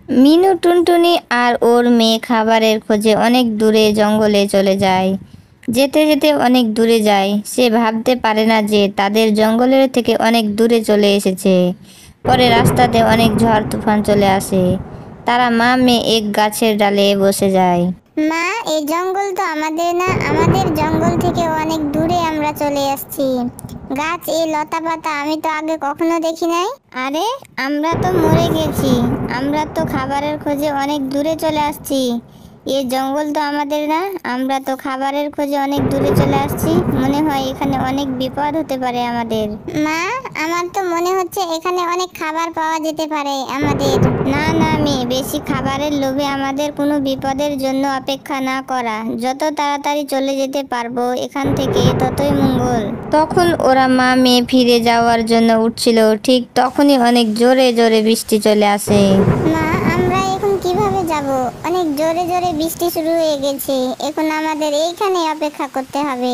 মিনু টুনটুনি আর ওর মেয়ে খাবারের খোঁজে অনেক দূরে জঙ্গলে চলে যায়। যেতে যেতে অনেক দূরে যায়, সে ভাবতে পারে না যে তাদের জঙ্গলের থেকে অনেক দূরে চলে এসেছে। পরে রাস্তাতে অনেক ঝড় তুফান চলে আসে। তারা মা মেয়ে এক গাছের ডালে বসে যায়। মা, এই জঙ্গল তো আমাদের না, আমাদের জঙ্গল থেকে অনেক দূরে আমরা চলে আসছি। গাছ, এই লতা পাতা আমি তো আগে কখনো দেখি নাই। আরে, আমরা তো মরে গেছি। আমরা তো খাবারের খোঁজে অনেক দূরে চলে আসছি। এই জঙ্গল তো আমাদের না, আমরা তো খাবারের খোঁজে অনেক দূরে চলে আসছি। মনে হয় এখানে অনেক বিপদ হতে পারে আমাদের। মা, আমার তো মনে হচ্ছে এখানে অনেক খাবার পাওয়া যেতে পারে আমাদের। না না মেয়ে, বেশি খাবারের লোভে আমাদের কোনো বিপদের জন্য অপেক্ষা না করা, যত তাড়াতাড়ি চলে যেতে পারবো এখান থেকে ততই মঙ্গল। তখন ওরা মা মেয়ে ফিরে যাওয়ার জন্য উঠছিল, ঠিক তখনই অনেক জোরে জোরে বৃষ্টি চলে আসে। মা, আমরা এখন কিভাবে যাব? অনেক জোরে জোরে বৃষ্টি শুরু হয়ে গেছে, এখন আমাদের এইখানে অপেক্ষা করতে হবে।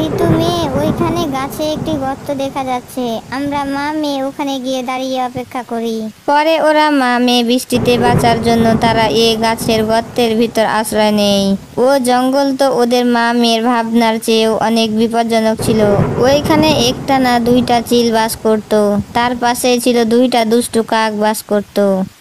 ঋতু মেয়ে, ওইখানে গাছে একটি গর্ত দেখা যাচ্ছে, আমরা মা মেয়ে ওখানে গিয়ে দাঁড়িয়ে অপেক্ষা করি। পরে ওরা মা মেয়ে বৃষ্টিতে বাঁচার জন্য তারা গাছের গর্তের ভিতর আশ্রয় নেয়। ও জঙ্গল তো ওদের মা মেয়ের ভাবনার চেয়েও অনেক বিপজ্জনক ছিল। ওইখানে একটা না দুইটা চিল বাস করত, তার পাশেই ছিল দুইটা দুষ্টু কাক বাস করত।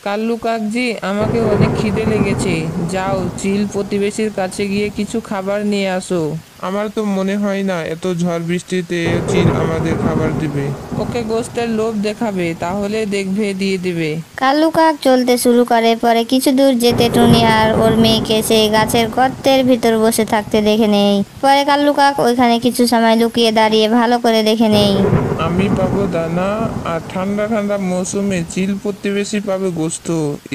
কাল্লু কাকজি, আমাকে অনেক খিদে লেগেছে। যাও, চিল প্রতিবেশীর কাছে গিয়ে কিছু খাবার নিয়ে আসো। আমার তো মনে হয় না এত ঝড় বৃষ্টিতে চিল আমাদের খাবার দিবে। ওকে গোস্তের লোভ দেখাবে, তাহলে দেখবে দিয়ে দিবে। কালু কাক চলতে শুরু করে। পরে কিছু দূর যেতে টুনি আর ওর মেয়েকে সেই গাছের গর্তের ভিতর বসে থাকতে দেখে নেই। পরে কাল্লু কাক ওইখানে কিছু সময় লুকিয়ে দাঁড়িয়ে ভালো করে দেখে নেই। আমি পাবো দানা, আর ঠান্ডা ঠান্ডা মৌসুমে চিল প্রতিবেশী পাবে গোস্ত।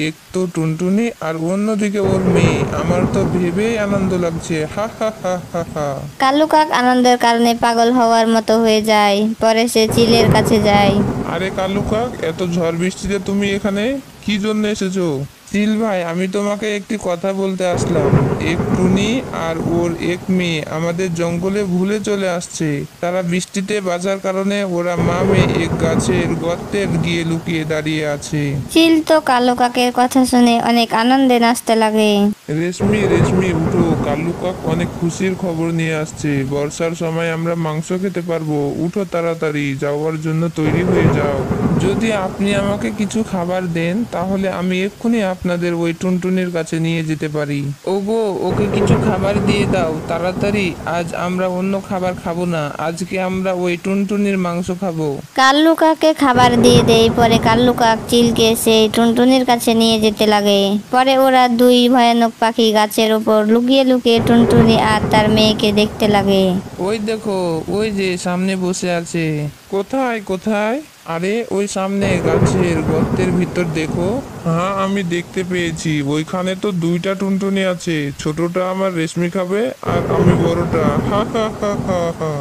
এক তো টুনটুনি আর অন্যদিকে ওর মেয়ে। আমার তো ভেবেই আনন্দ লাগছে, হা হা হা হা হা। কাল্লু কাক আনন্দের কারণে পাগল হওয়ার মতো হয়ে যায়। পরে সে চিলের কাছে যায়। আরে কালু কাক, এত ঝড় বৃষ্টিতে তুমি এখানে কি জন্য এসেছো? চিল ভাই, আমি তোমাকে একটি কথা বলতে আসলাম। এক টুনি আর ওর এক মেয়ে আমাদের জঙ্গলে ভুলে চলে আসছে। তারা বৃষ্টিতে বাঁচার কারণে ওরা মা মেয়ে এক গাছের গর্তে গিয়ে লুকিয়ে দাঁড়িয়ে আছে। চিল তো কালো কাকের কথা শুনে অনেক আনন্দে নাচতে লাগে। রেশমি রেশমি উঠো, কালু কাক অনেক খুশির খবর নিয়ে আসছে। বর্ষার সময় আমরা মাংস খেতে পারবো। উঠো তাড়াতাড়ি, যাওয়ার জন্য তৈরি হয়ে যাও। যদি আপনি আমাকে কিছু খাবার দেন, তাহলে আমি এক্ষুনি আপনাদের ওই টুনটুনির কাছে নিয়ে যেতে পারি। ওগো, ওকে কিছু খাবার দিয়ে দাও তাড়াতাড়ি। আজ আমরা অন্য খাবার খাবো না, আজকে আমরা ওই টুনটুনির মাংস খাবো। কাল্লু কাককে খাবার দিয়ে দেয়। পরে কাল্লু কাক চিলকে সেই টুনটুনির কাছে নিয়ে যেতে লাগে। পরে ওরা দুই ভয়ানক পাখি গাছের ওপর লুকিয়ে লুকিয়ে টুনটুনি আর তার মেয়েকে দেখতে লাগে। ওই দেখো, ওই যে সামনে বসে আছে। কোথায় কোথায়? আরে ওই সামনে গাছের গর্তের ভিতর দেখো। হ্যাঁ, আমি দেখতে পেয়েছি। ওইখানে তো দুইটা টুনটুনি আছে। ছোটটা আমার রেশমি খাবে আর আমি বড়টা। হা হা হা হা হা।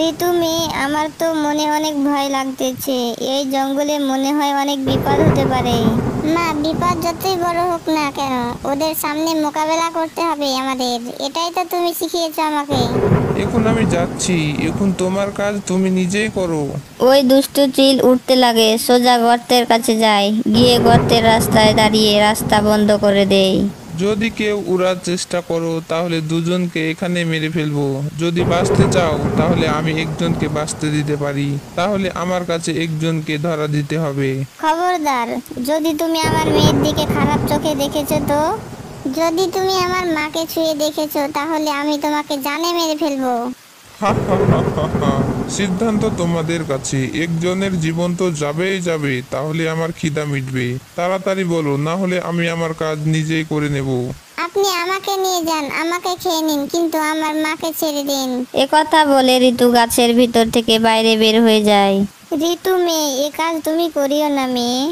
ঋতু মেয়ে, আমার তো মনে অনেক ভয় লাগতেছে। এই জঙ্গলে মনে হয় অনেক বিপদ হতে পারে। মা, বিপদ যতই বড় হোক না কেন, ওদের সামনে মোকাবেলা করতে হবে আমাদের। এটাই তো তুমি শিখিয়েছো আমাকে। এখন আমি যাচ্ছি। এখন তোমার কাজ তুমি নিজেই করো। ওই দুষ্টু চিল উঠতে লাগে, সোজা গর্তের কাছে যায়। গিয়ে গর্তের রাস্তায় দাঁড়িয়ে রাস্তা বন্ধ করে দেয়। যদি কেউ উড়ার চেষ্টা করো, তাহলে দুজনকে এখানে মেরে ফেলবো। যদি বাঁচতে চাও, তাহলে আমি একজনকে বাঁচতে দিতে পারি। তাহলে আমার কাছে একজনকে ধরা দিতে হবে। খবরদার, যদি তুমি আমার মেয়ের দিকে খারাপ চোখে দেখেছো তো, যদি তুমি আমার মাকে ছুঁয়ে দেখেছো, তাহলে আমি তোমাকে জানে মেরে ফেলবো। হা হা হা হা হা। সিদ্ধান্ত তোমাদের কাছে। একজনের জীবন তো যাবেই যাবে, তাহলে আমার খিদা মিটবে। তাড়াতাড়ি বলো, না হলে আমি আমার কাজ নিজেই করে নেব। আপনি আমাকে নিয়ে যান, আমাকে খেয়ে নিন, কিন্তু আমার মাকে ছেড়ে দিন। একথা বলে ঋতু গাছের ভিতর থেকে বাইরে বের হয়ে যায়। ঋতু মেয়ে, এ কাজ তুমি করিও না মেয়ে।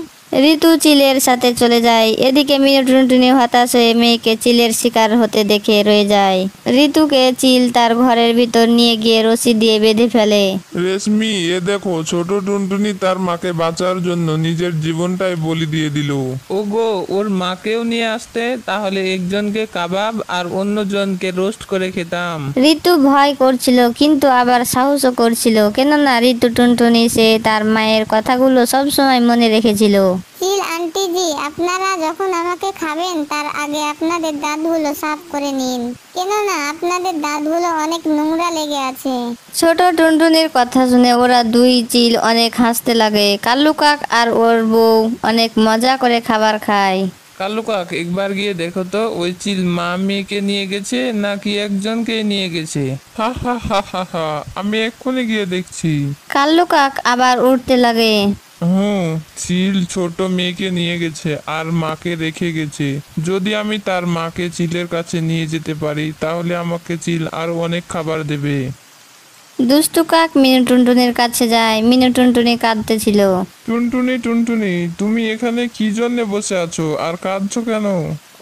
ঋতু চিলের সাথে চলে যায়। এদিকে মিনু টুনটুনি হতাশ হয়ে মেয়েকে চিলের শিকার হতে দেখে রয়ে যায়। ঋতুকে চিল তার ঘরের ভিতর নিয়ে গিয়ে রশি দিয়ে বেঁধে ফেলে। রেশমি, এ দেখো, ছোট টুনটুনি তার মাকে বাঁচার জন্য নিজের জীবনটাই বলি দিয়ে দিল। ওগো, ওর মাকেও নিয়ে আসতে, তাহলে একজনকে কাবাব আর অন্যজনকে রোস্ট করে খেতাম। ঋতু ভয় করছিল, কিন্তু আবার সাহসও করছিল, কেননা ঋতু টুনটুনি সে তার মায়ের কথাগুলো সবসময় মনে রেখেছিল। চিল আন্টি, আন্টিজি, আপনারা যখন আমাকে খাবেন তার আগে আপনাদের দাঁতগুলো সাফ করে নিন, কেননা আপনাদের দাঁতগুলো অনেক নোংরা লেগে আছে। ছোট টুনটুনির কথা শুনে ওরা দুই চিল অনেক হাসতে লাগে। কালু কাক আর ওর বউ অনেক মজা করে খাবার খায়। কালু কাক, একবার গিয়ে দেখো তো ওই চিল মা মেয়েকে নিয়ে গেছে নাকি একজনকে নিয়ে গেছে। হা হা হা হা হা, আমি এক্ষুনি গিয়ে দেখছি। কালু কাক আবার উঠতে লাগে। হুম, চিল ছোট মেয়েকে নিয়ে গেছে আর মাকে রেখে গেছে। যদি আমি তার মাকে চিলের কাছে নিয়ে যেতে পারি তাহলে আমাকে চিল আরো অনেক খাবার দেবে। দুষ্টু কাক মিনু টুনটুনির কাছে যায়। মিনু টুনটুনি কাঁদতেছিল। টুনটুনি টুনটুনি, তুমি এখানে কি জন্য বসে আছো আর কাঁদছো কেন?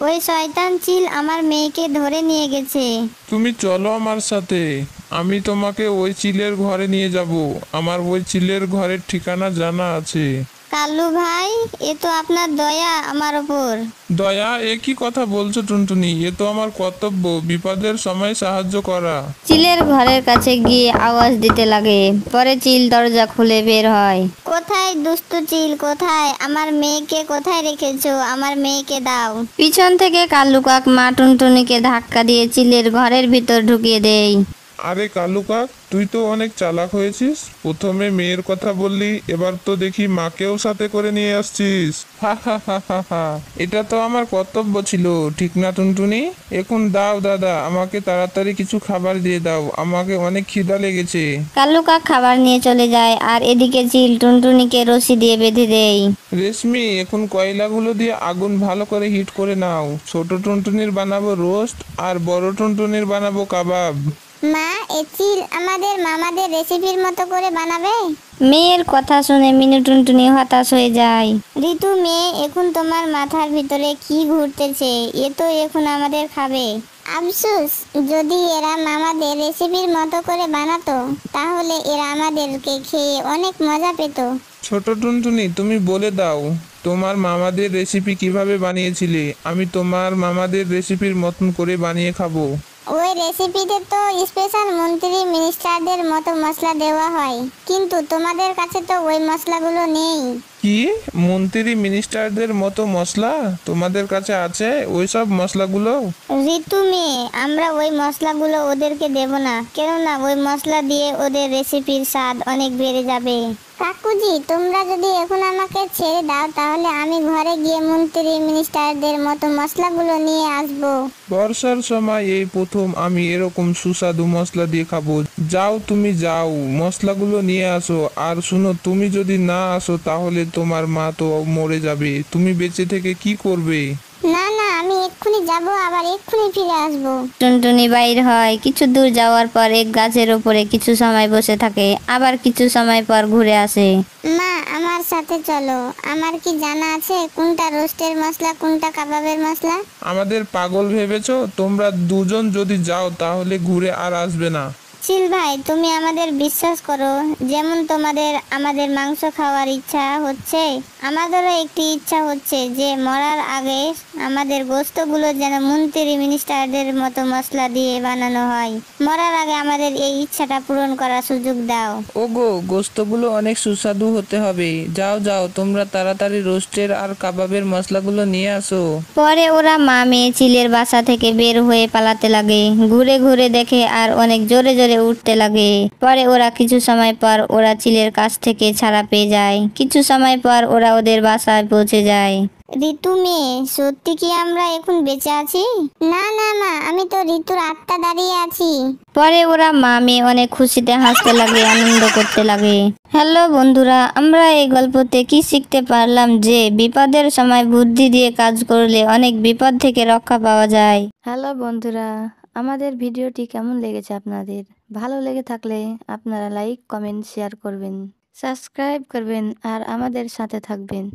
ওই শয়তান চিল আমার মেয়েকে ধরে নিয়ে গেছে। তুমি চলো আমার সাথে, আমি তোমাকে ওই চিলের ঘরে নিয়ে যাব। আমার ওই চিলের ঘরের ঠিকানা জানা আছে। কালু ভাই, এ তো আপনার দয়া আমার ওপর। দয়া, এ কি কথা বলছো টুনটুনি? এ তো আমার কর্তব্য বিপদের সময় সাহায্য করা। চিলের ঘরের কাছে গিয়ে আওয়াজ দিতে লাগে। পরে চিল দরজা খুলে বের হয়। কোথায় দুষ্টু চিল, কোথায়? আমার মেয়েকে কোথায় রেখেছো? আমার মেয়েকে দাও। পিছন থেকে কালু কাক মা টুনটুনিকে ধাক্কা দিয়ে চিলের ঘরের ভিতর ঢুকিয়ে দেয়। আরে কালু কাক, তুই তো অনেক চালাক হয়েছিস। প্রথমে মেয়ের কথা বললি, এবার তো দেখি মাকেও সাথে করে নিয়ে আসছিস। হা হা হা হা হা, এটা তো আমার কর্তব্য ছিল, ঠিক না টুনটুনি? এখন দাও দাদা, আমাকে তাড়াতাড়ি কিছু খাবার দিয়ে দাও, আমাকে অনেক খিদা লেগেছে। কালু কাক খাবার নিয়ে চলে যায় আর এদিকে চিল টুনটুনিকে রশি দিয়ে বেঁধে দেয়। রেশমি, এখন কয়লাগুলো দিয়ে আগুন ভালো করে হিট করে নাও। ছোট টুনটুনির বানাবো রোস্ট আর বড় টুনটুনির বানাবো কাবাব। মা, এ চিল আমাদের মামাদের রেসিপির মতো করে বানাবে? মেয়ের কথা শুনে মিনু টুনটুনি হতাশ হয়ে যায়। ঋতু মেয়ে, এখন তোমার মাথার ভিতরে কি ঘুরতেছে? এ তো এখন আমাদের খাবে। আফসোস, যদি এরা মামাদের রেসিপির মতো করে বানাতো তাহলে এরা আমাদেরকে খেয়ে অনেক মজা পেত। ছোট টুনটুনি, তুমি বলে দাও তোমার মামাদের রেসিপি কিভাবে বানিয়েছিলে। আমি তোমার মামাদের রেসিপির মতন করে বানিয়ে খাবো। ওই রেসিপিতে তো স্পেশাল মন্ত্রী মিনিস্টারদের মতো মশলা দেওয়া হয়, কিন্তু তোমাদের কাছে তো ওই মশলাগুলো নেই। কি? মন্ত্রী মিনিস্টারদের মতো মশলা তোমাদের কাছে আছে? ওইসব মশলাগুলো? ঋতু মেয়ে, আমরা ওই মশলাগুলো ওদেরকে দেব না, কেননা ওই মশলা দিয়ে ওদের রেসিপির স্বাদ অনেক বেড়ে যাবে। কাকুজি, তোমরা যদি এখন আমাকে ছেড়ে দাও তাহলে আমি ঘরে গিয়ে মন্ত্রী মিনিস্টারদের মতো মশলাগুলো নিয়ে আসবো। বর্ষার সময় এই প্রথম আমি এরকম সুস্বাদু মশলা দিয়ে খাবো। যাও, তুমি যাও, মশলাগুলো নিয়ে আসো। আর শুনো, তুমি যদি না আসো তাহলে তোমার মা তো মরে যাবে। তুমি বেঁচে থেকে কি করবে? না না, আমি এক্ষুনি যাব, আবার এক্ষুনি ফিরে আসবো। টুনটুনি বাইর হয়। কিছু দূর যাওয়ার পর এক গাছের ওপরে কিছু সময় বসে থাকে, আবার কিছু সময় পর ঘুরে আসে। মা, আমার সাথে চলো। আমার কি জানা আছে কোনটা রোস্টের মশলা কোনটা কাবাবের মশলা? আমাদের পাগল ভেবেছো? তোমরা দুজন যদি যাও তাহলে ঘুরে আর আসবে না। চিল ভাই, তুমি আমাদের বিশ্বাস করো। যেমন তোমাদের আমাদের মাংস খাওয়ার ইচ্ছা হচ্ছে, আমাদেরও একটি ইচ্ছা হচ্ছে যে মরার আগে আমাদের গোস্তগুলো যেন মন্ত্রী মিনিস্টারদের মতো মশলা দিয়ে বানানো হয়। মরার আগে আমাদের এই ইচ্ছাটা পূরণ করার সুযোগ দাও। ওগো, গোস্তগুলো অনেক সুস্বাদু হতে হবে। যাও যাও, তোমরা তাড়াতাড়ি রোস্টের আর কাবাবের মশলাগুলো নিয়ে আসো। পরে ওরা মা মেয়ে চিলের বাসা থেকে বের হয়ে পালাতে লাগে। ঘুরে ঘুরে দেখে আর অনেক জোরে জোরে উঠতে লাগে। পরে ওরা কিছু সময় পর ওরা চিলের কাছ থেকে ছাড়া পেয়ে যায়। কিছু সময় পর ওরা ওদের বাসায় পৌঁছে যায়। ঋতু মেয়ে, সত্যি কি আমরা এখন বেঁচে আছি? না না মা, আমি তো ঋতুর আত্মা দাঁড়িয়ে আছি। পরে ওরা মা মেয়ে অনেক খুশিতে হাসতে লাগে, আনন্দ করতে লাগে। হ্যালো বন্ধুরা, আমরা এই গল্পতে কি শিখতে পারলাম যে বিপদের সময় বুদ্ধি দিয়ে কাজ করলে অনেক বিপদ থেকে রক্ষা পাওয়া যায়। হ্যালো বন্ধুরা, আমাদের ভিডিওটি কেমন লেগেছে আপনাদের? ভালো লেগে থাকলে আপনারা লাইক, কমেন্ট, শেয়ার করবেন, সাবস্ক্রাইব করবেন আর আমাদের সাথে থাকবেন।